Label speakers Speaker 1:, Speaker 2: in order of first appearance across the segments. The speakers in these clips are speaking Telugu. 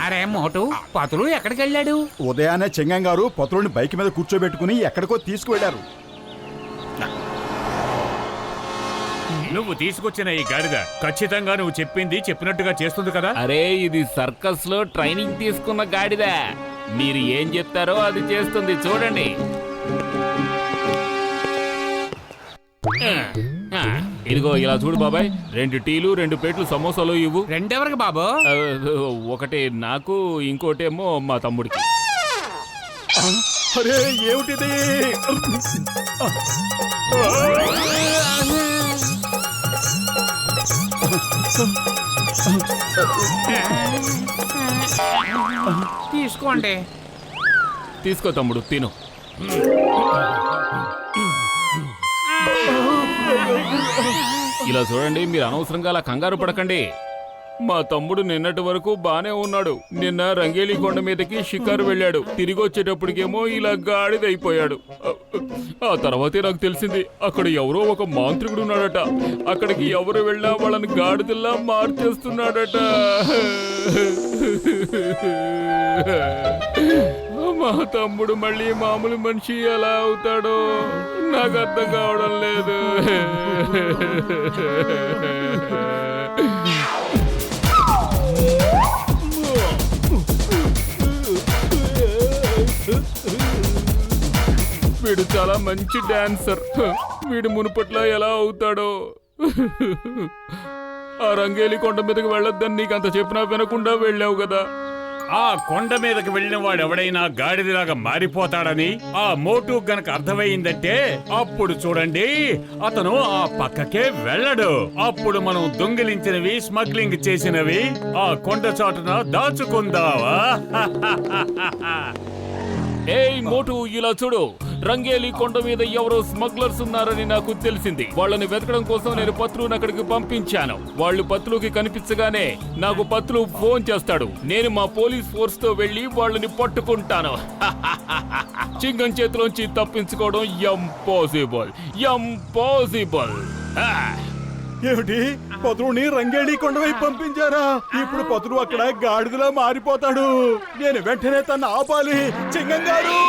Speaker 1: అరే మోటు, పతులు ఎక్కడికి వెళ్ళాడు?
Speaker 2: ఉదయాన్నే చెంగం గారు పతులుని బైక్ మీద కూర్చోబెట్టుకుని ఎక్కడికో తీసుకువెళ్లారు.
Speaker 3: నువ్వు తీసుకొచ్చిన ఈ గాడిద ఖచ్చితంగా నువ్వు చెప్పింది చెప్పినట్టుగా చేస్తుంది కదా?
Speaker 4: అరే ఇది సర్కస్ లో ట్రైనింగ్ తీసుకున్న గాడిద. మీరు ఏం చెప్తారో అది చేస్తుంది, చూడండి. ఇదిగో ఇలా చూడు బాబాయ్, 2 టీలు 2 ప్లేట్లు సమోసాలు ఇవ్వు.
Speaker 1: రెండెవరికి బాబు?
Speaker 4: ఒకటి నాకు, ఇంకోటేమో మా తమ్ముడికి.
Speaker 2: అరే ఏమిటిది?
Speaker 1: తీసుకోండి.
Speaker 4: తీసుకో తమ్ముడు, తిను. ఇలా చూడండి, మీరు అనవసరంగా అలా కంగారు పడకండి. మా తమ్ముడు నిన్నటి వరకు బానే ఉన్నాడు. నిన్న రంగేలి కొండ మీదకి షికారు వెళ్ళాడు. తిరిగి వచ్చేటప్పటికేమో ఇలా గాడిదైపోయాడు. ఆ తర్వాతే నాకు తెలిసింది అక్కడ ఎవరో ఒక మాంత్రికుడు ఉన్నాడట. అక్కడికి ఎవరు వెళ్ళినా వాళ్ళని గాడిదల్లా మార్చేస్తున్నాడట. మా తమ్ముడు మళ్ళీ మామూలు మనిషి ఎలా అవుతాడో నాకు అర్థం కావడం లేదు. వీడు చాలా మంచి డాన్సర్. వీడు మునుపట్ల ఎలా అవుతాడో. ఆ రంగేలి కొండ మీదకి వెళ్ళొద్దని నీకంత చెప్పినా వినకుండా వెళ్ళావు కదా.
Speaker 3: ఆ కొండ మీదకి వెళ్ళిన వాడు ఎవడైనా గాడిదలాగా మారిపోతాడని ఆ మోటు గనక అర్థమైందంటే అప్పుడు చూడండి, అతను ఆ పక్కకే వెళ్ళడు. అప్పుడు మనం దొంగిలించినవి, స్మగ్లింగ్ చేసినవి ఆ కొండ చాటున దాచుకుందావా?
Speaker 4: ఏయ్ మోటు, ఇలా చూడు. రంగేలి కొండ మీద ఎవరో స్మగ్లర్స్ ఉన్నారని నాకు తెలిసింది. వాళ్ళని వెతకడం కోసం నేను పత్రుని అక్కడికి పంపించాను. వాళ్ళు పత్రుకి కనిపించగానే నాకు పత్రు ఫోన్ చేస్తాడు. నేను మా పోలీస్ ఫోర్స్ తో వెళ్లి వాళ్ళని పట్టుకుంటాను. చింగం చేతిలోంచి తప్పించుకోవడం ఇంపాసిబుల్.
Speaker 2: ఏమిటి, పతులుని రంగేళి కొండవైపు పంపించారా? ఇప్పుడు పతులు అక్కడ గాడిదలా మారిపోతాడు. నేను వెంటనే తను ఆపాలి. చెంగం గారు!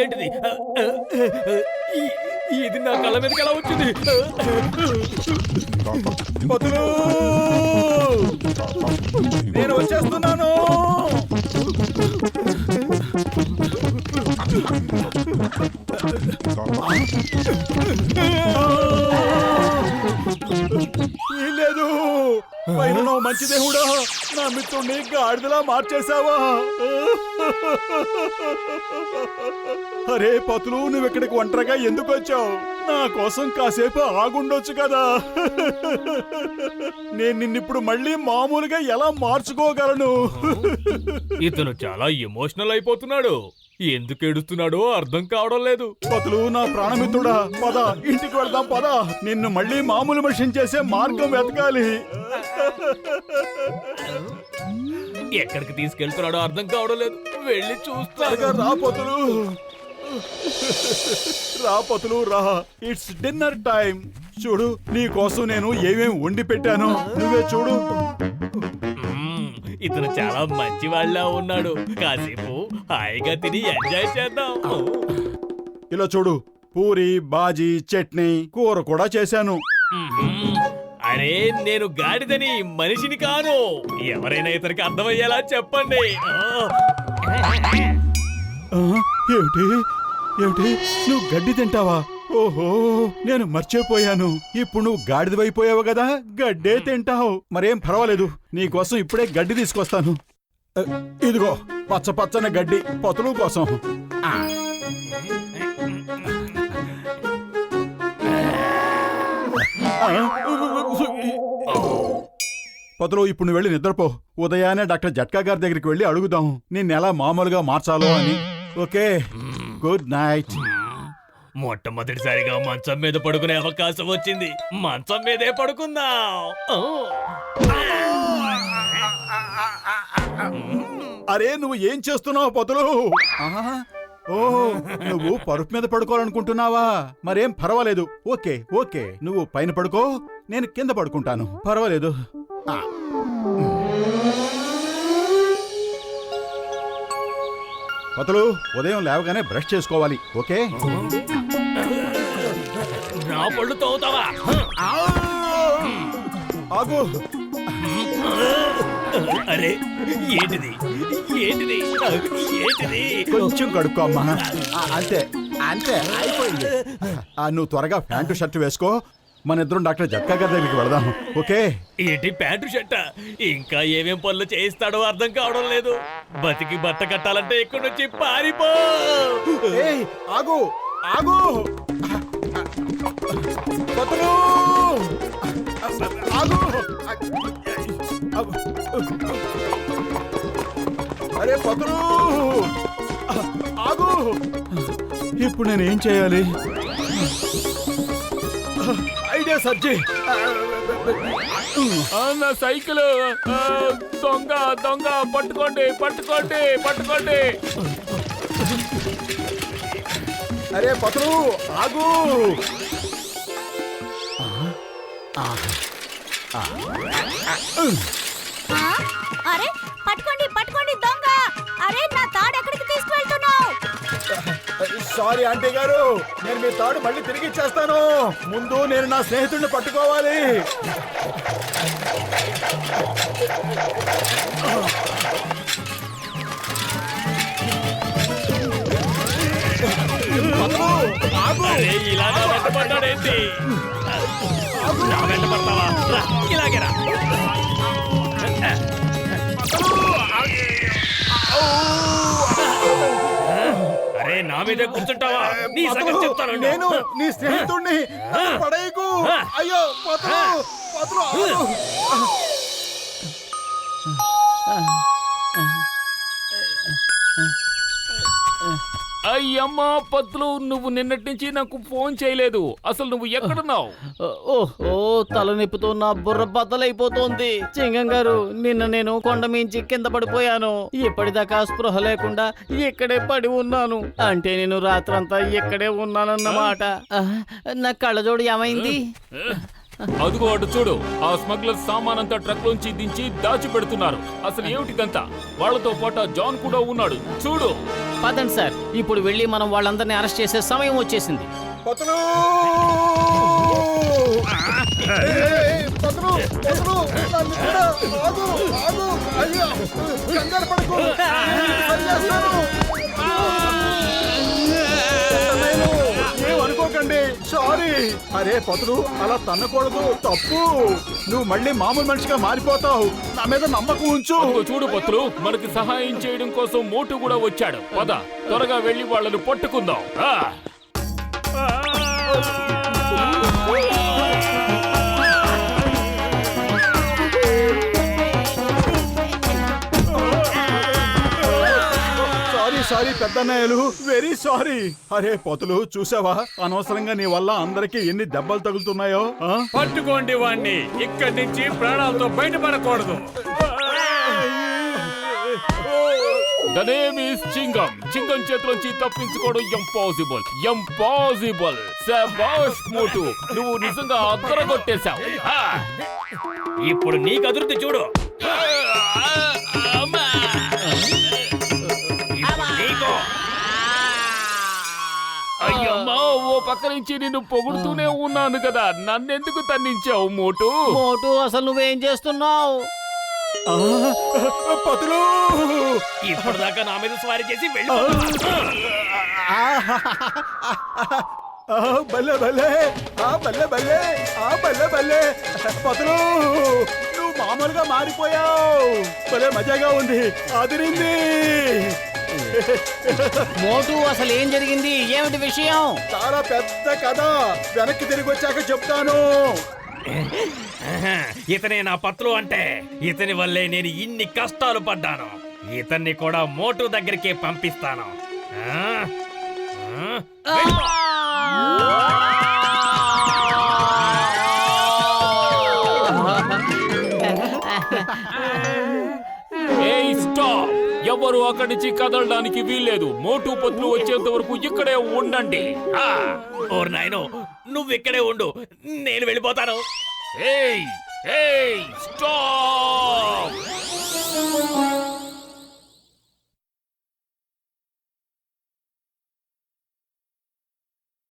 Speaker 5: ఏంటిది? ఇది నా కళ్ళ మీదకి ఎలా వచ్చింది?
Speaker 2: పతులు, నేను వచ్చేస్తున్నాను. లేదు, పైన మంచి దేవుడా, నా మిత్రుడిని గాడిదలా మార్చేశావా? అరే పతులు, నువ్వు ఇక్కడికి ఒంటరిగా ఎందుకు వచ్చావు? నా కోసం కాసేపు ఆగుండొచ్చు కదా. నేను నిన్నిప్పుడు మళ్ళీ మామూలుగా ఎలా మార్చుకోగలను?
Speaker 5: ఇతను చాలా ఎమోషనల్ అయిపోతున్నాడు. ఎందుకు ఏడుస్తున్నాడో అర్థం కావడం లేదు.
Speaker 2: పతులు, నా ప్రాణమిత్రుడా, పద ఇంటికి వెళ్దాం. పద, నిన్ను మళ్ళీ మామూలు మనిషిని చేసే మార్గం వెతకాలి.
Speaker 5: ఎక్కడికి తీసుకెళ్తున్నాడో అర్థం కావడం లేదు. వెళ్ళి చూస్తాను.
Speaker 2: రా పతులు, రా పతులు, రా. It's dinner time. చూడు, నీ కోసం నేను ఏమేమి వండి పెట్టాను, నువ్వే చూడు.
Speaker 5: ఇతను చాలా మంచి వాళ్ళ ఉన్నాడు. కాసేపు హాయిగా తిని ఎంజాయ్ చేద్దాం.
Speaker 2: ఇలా చూడు, పూరి బాజీ చట్నీ కూర కూడా చేశాను.
Speaker 5: అరే నేను గాడిదని మనిషిని కాను. ఎవరైనా ఇతనికి అర్థమయ్యేలా చెప్పండి.
Speaker 2: ఆ, ఏమిటి ఏమిటి నువ్వు గడ్డి తింటావా? ఓహో, నేను మర్చిపోయాను. ఇప్పుడు నువ్వు గాడిదవైపోయావు కదా, గడ్డే తింటావు. మరేం పర్వాలేదు, నీకోసం ఇప్పుడే గడ్డి తీసుకొస్తాను. ఇదిగో పచ్చ పచ్చని గడ్డి పతులు కోసం.
Speaker 1: ఆ,
Speaker 2: పతులు, ఇప్పుడు నువ్వు వెళ్ళి నిద్రపో. ఉదయాన్నే డాక్టర్ జట్కా గారి దగ్గరికి వెళ్ళి అడుగుదాం నిన్నెలా మామూలుగా మార్చాలో అని. Okay, good night.
Speaker 5: మొట్టమొదటిసారిగా మంచం మీద పడుకునే అవకాశం వచ్చింది. మంచం మీదే పడుకుందాం.
Speaker 2: అరే నువ్వు ఏం చేస్తున్నావు పతులు? ఆహా, ఓ నువ్వు పరుపు మీద పడుకోవాలనుకుంటున్నావా? మరేం పర్వాలేదు. ఓకే ఓకే, నువ్వు పైన పడుకో, నేను కింద పడుకుంటాను. పర్వాలేదు. ఆ. పతులు, ఉదయం లేవగానే బ్రష్ చేసుకోవాలి. ఓకే?
Speaker 5: నా పళ్ళు తోగుతావా?
Speaker 2: ఆగు.
Speaker 5: అరే ఏంటిది ఏంటిది ఏంటిది?
Speaker 2: కొంచెం కడుక్కో అమ్మా. అంతే అంతే, అయిపోయింది. నువ్వు త్వరగా ప్యాంటు షర్ట్ వేసుకో, మన ఇద్దరం డాక్టర్ జట్కా గారి దగ్గరికి వెళదాం. ఓకే?
Speaker 5: ఏంటి ప్యాంటు షర్ట? ఇంకా ఏమేం పనులు చేయిస్తాడో అర్థం కావడం లేదు. బతికి బట్ట కట్టాలంటే ఇక్కడి నుంచి పారిపో.
Speaker 2: ఏయ్, ఆగు ఆగు. పతులు, ఆగు. అరే పతులు, ఆగు. ఇప్పుడు నేనేం చేయాలి? ఐడియా సర్జీ.
Speaker 4: నా సైకిల్ దొంగ దొంగ పట్టుకోండి పట్టుకోండి పట్టుకోండి.
Speaker 2: అరే పతులు, ఆగు.
Speaker 6: అరే పట్టుకోండి పట్టుకోండి దొంగ. అరే నా తాడు ఎక్కడికి తీసుకువెళ్తున్నావు?
Speaker 2: సారీ ఆంటీ గారు, నేను మీ తాడు మళ్ళీ తిరిగి ఇచ్చేస్తాను. ముందు నేను నా స్నేహితుడిని పట్టుకోవాలి.
Speaker 5: అరే ఇలా నా వెంట పడ్డాడేంటి? నా వెంట పడతావా? రా, ఇలాగే రా. అరే నా మీదే కూర్చుంటావా? నీ సంగతి చెప్తాను.
Speaker 2: నేను నీ స్నేహితుడిని, పడేయకు. అయ్యో పతులు, పతులు, ఆగు.
Speaker 4: అయ్యమ్మా పత్తులు, నువ్వు నిన్నటి నుంచి నాకు ఫోన్ చేయలేదు. అసలు నువ్వు ఎక్కడున్నావు?
Speaker 7: ఓహో, తలనొప్పితో నా బుర్ర బద్దలైపోతోంది. చింగం గారు, నిన్న నేను కొండ మించి కింద పడిపోయాను. ఇప్పటిదాకా స్పృహ లేకుండా ఇక్కడే పడి ఉన్నాను. అంటే నేను రాత్రంతా ఇక్కడే ఉన్నానన్నమాట. నా కళ్ళజోడు ఏమైంది?
Speaker 4: అదుగో అటు చూడు, ఆ స్మగ్లర్ సామానంతా ట్రక్ లోంచి దించి దాచి పెడుతున్నారు. అసలు ఏమిటిదంతా? వాళ్ళతో పాటు జాన్ కూడా ఉన్నాడు. చూడు.
Speaker 7: పదండి సార్, ఇప్పుడు వెళ్ళి మనం వాళ్ళందరినీ అరెస్ట్ చేసే సమయం వచ్చేసింది.
Speaker 2: పతులు, పతులు, పతులు, నన్ను కూడా ఆగు, ఆగు. అయ్యో, కంగారు పడకు. పనిచేస్తాను. ఏమనుకోకండి, సారీ. అరే పతులు, అలా తన్నకూడదు, తప్పు. నువ్వు మళ్ళీ మామూలు మనిషిగా మారిపోతావు. నా మీద నమ్మకం ఉంచు.
Speaker 4: అదిగో చూడు పత్తులు, మనకి సహాయం చేయడం కోసం మోటు కూడా వచ్చాడు. పద, త్వరగా వెళ్ళి వాళ్ళని పట్టుకుందాం.
Speaker 2: సారీ పెద్దన్నయ్యలు, వెరీ సారీ. అరే పతులు, చూసావా అనవసరంగా నీ వల్ల అందరికి ఎన్ని దెబ్బలు తగులుతున్నాయో.
Speaker 3: పట్టుకోండి వాణ్ణి. ఇక్కడి నుంచి ప్రాణాలతో బయటపడకూడదు.
Speaker 4: The name is చింగం. చింగం చేతిలోంచి తప్పించుకోవడం ఇంపాసిబుల్, ఇంపాసిబుల్. శభాష్ మోటు, నువ్వు నిజంగా అద్దరగొట్టేశావు.
Speaker 5: ఇప్పుడు నీకు అదురుద్ది చూడు. ఇప్పుడు నీకు.
Speaker 4: అయ్యో ఓ పక్క నుంచి నిన్ను పొగుడుతూనే ఉన్నాను కదా, నన్నెందుకు తన్నించావు మోటు?
Speaker 7: మోటు అసలు నువ్వేం చేస్తున్నావు?
Speaker 2: ఆ, పతులు
Speaker 5: ఇప్పటిదాకా నా మీద స్వారీ చేసి వెళ్ళి
Speaker 2: ఆ, భలే భలే భలే భలే భలే భలే పతులు నువ్వు మామూలుగా మారిపోయావు. భలే మజాగా ఉంది, అదిరింది.
Speaker 7: మోటు అసలు ఏం జరిగింది? ఏమిటి విషయం?
Speaker 2: చాలా పెద్ద కథ, వెనక్కి తిరిగి వచ్చాక చెప్తాను.
Speaker 5: ఇతనే నా పత్రు అంటే, ఇతని వల్లే నేను ఇన్ని కష్టాలు పడ్డాను. ఇతన్ని కూడా మోటు దగ్గరికి పంపిస్తాను. ఆ? ఆ? వెళ్ళు.
Speaker 4: ఏయ్ స్టాప్! ఎవరు అక్కడి నుంచి కదలడానికి వీల్లేదు. మోటు పత్లు వచ్చేంత వరకు ఇక్కడే ఉండండి.
Speaker 5: ఓర్ నాయనో, నువ్వు ఇక్కడే ఉండు, నేను వెళ్ళిపోతాను.
Speaker 4: ఏయ్ ఏయ్ స్టాప్!